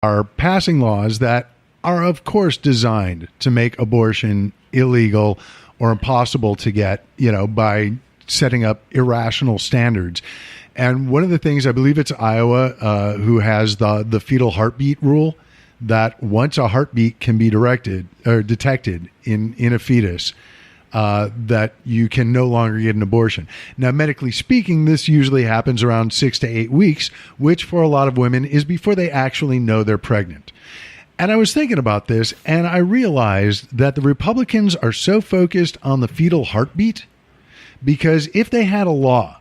are passing laws that are, of course, designed to make abortion illegal or impossible to get, by setting up irrational standards. And one of the things, I believe it's Iowa, who has the fetal heartbeat rule, that once a heartbeat can be detected in a fetus, that you can no longer get an abortion. Now, medically speaking, this usually happens around 6 to 8 weeks, which for a lot of women is before they actually know they're pregnant. And I was thinking about this, and I realized that the Republicans are so focused on the fetal heartbeat because if they had a law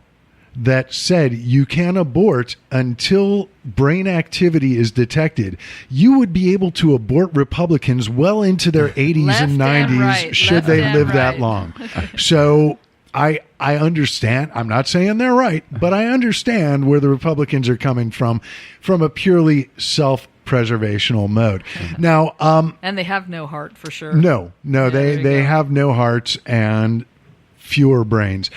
that said you can abort until brain activity is detected, you would be able to abort Republicans well into their 80s and 90s should they live that long. So I understand. I'm not saying they're right, but I understand where the Republicans are coming from a purely self-preservational mode. Now, and they have no heart for sure. No, they have no hearts and fewer brains.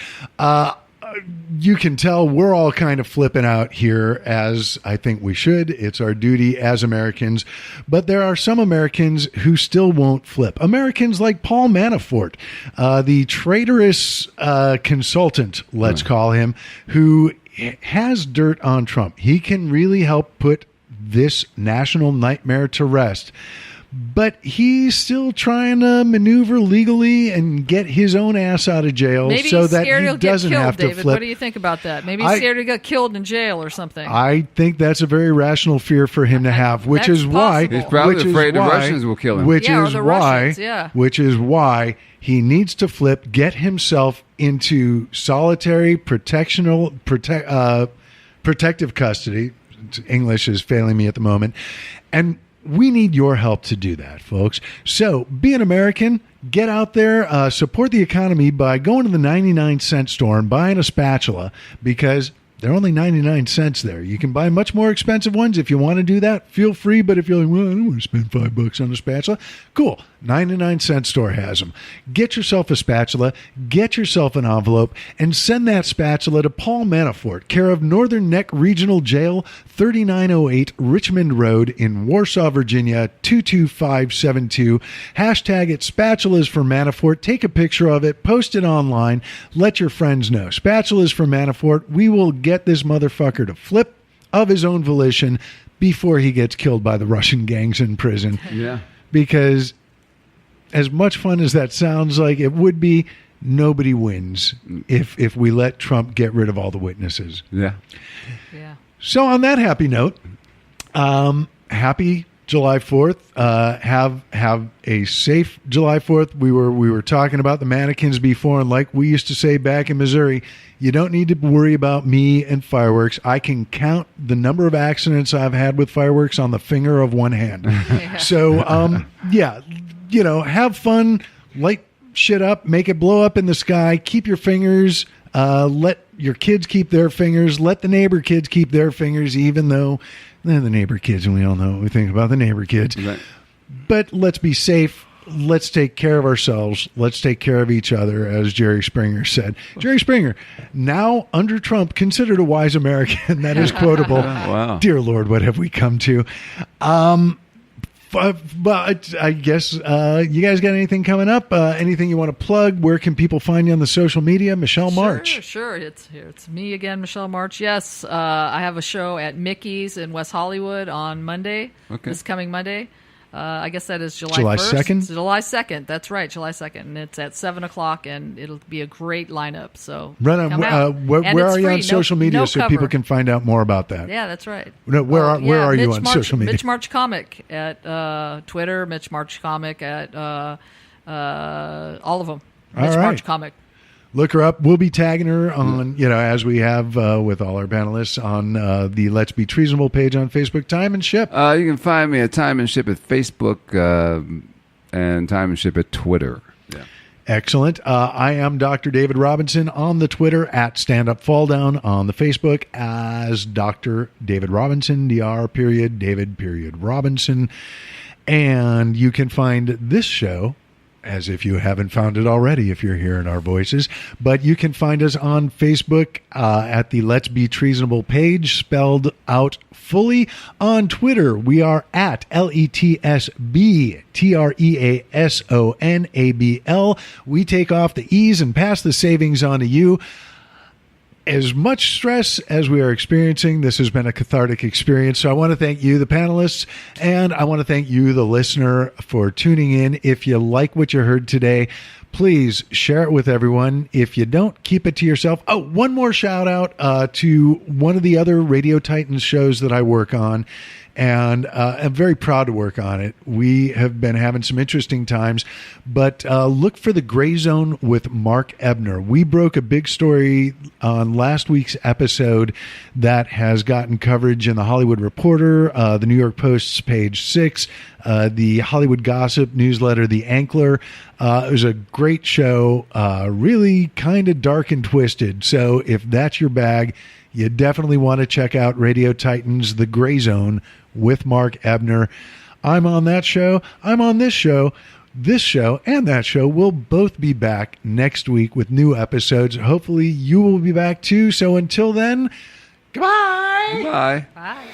You can tell we're all kind of flipping out here, as I think we should. It's our duty as Americans. But there are some Americans who still won't flip. Americans like Paul Manafort, the traitorous consultant, let's call him, who has dirt on Trump. He can really help put this national nightmare to rest. But he's still trying to maneuver legally and get his own ass out of jail so that he doesn't have to flip. What do you think about that? Maybe he's scared to get killed in jail or something. I think that's a very rational fear for him to have, which is why he's probably afraid the Russians will kill him. Which is why he needs to flip, get himself into solitary protective custody. English is failing me at the moment, and we need your help to do that, folks. So be an American, get out there, support the economy by going to the 99-cent store and buying a spatula, because they're only 99 cents there. You can buy much more expensive ones if you want to do that. Feel free, but if you're like, well, I don't want to spend $5 on a spatula, cool. 99-cent store has them. Get yourself a spatula, get yourself an envelope, and send that spatula to Paul Manafort, care of Northern Neck Regional Jail, 3908 Richmond Road in Warsaw, Virginia, 22572. Hashtag it Spatulas for Manafort. Take a picture of it, post it online, let your friends know. Spatulas for Manafort. We will get this motherfucker to flip of his own volition before he gets killed by the Russian gangs in prison. Yeah. Because as much fun as that sounds like it would be, nobody wins if we let Trump get rid of all the witnesses. Yeah. Yeah. So on that happy note, happy July 4th. Have a safe July 4th. We were talking about the mannequins before, and like we used to say back in Missouri, you don't need to worry about me and fireworks. I can count the number of accidents I've had with fireworks on the finger of one hand. Yeah. So, have fun, light shit up, make it blow up in the sky, keep your fingers, let your kids keep their fingers, let the neighbor kids keep their fingers, even though they're the neighbor kids, and we all know what we think about the neighbor kids. Right. But let's be safe. Let's take care of ourselves. Let's take care of each other, as Jerry Springer said. Jerry Springer, now under Trump, considered a wise American. That is quotable. Wow. Dear Lord, what have we come to? But I guess you guys got anything coming up? Anything you want to plug? Where can people find you on the social media? Michelle March. Sure. It's me again, Michelle March. Yes, I have a show at Mickey's in West Hollywood on Monday. Okay. This coming Monday. I guess that is July 1st. 2nd? It's July 2nd. That's right, July 2nd. And it's at 7 o'clock, and it'll be a great lineup. So where are you on social media so people can find out more about that? Yeah, that's right. Where are you on social media? Mitch March Comic at Twitter, Mitch March Comic at all of them. Mitch March Comic. Look her up. We'll be tagging her on, as we have with all our panelists on the Let's Be Treasonable page on Facebook. Tymon Shipp. You can find me at Tymon Shipp at Facebook and Tymon Shipp at Twitter. Yeah. Excellent. I am Dr. David Robinson on the Twitter, at Stand Up Fall Down on the Facebook as Dr. David Robinson, Dr. David Robinson. And you can find this show as if you haven't found it already if you're hearing our voices. But you can find us on Facebook at the Let's Be Treasonable page, spelled out fully. On Twitter, we are at LETSBTREASONABL. We take off the E's and pass the savings on to you. As much stress as we are experiencing, this has been a cathartic experience. So I want to thank you, the panelists, and I want to thank you, the listener, for tuning in. If you like what you heard today, please share it with everyone. If you don't, keep it to yourself. Oh, one more shout out to one of the other Radio Titans shows that I work on. And I'm very proud to work on it. We have been having some interesting times, but look for The Gray Zone with Mark Ebner. We broke a big story on last week's episode that has gotten coverage in the Hollywood Reporter, the New York Post's Page 6, the Hollywood Gossip newsletter, The Ankler. It was a great show, really kind of dark and twisted. So if that's your bag, you definitely want to check out Radio Titans, The Gray Zone with Mark Ebner. I'm on that show. I'm on this show. This show and that show will both be back next week with new episodes. Hopefully you will be back too. So until then, goodbye. Goodbye. Bye.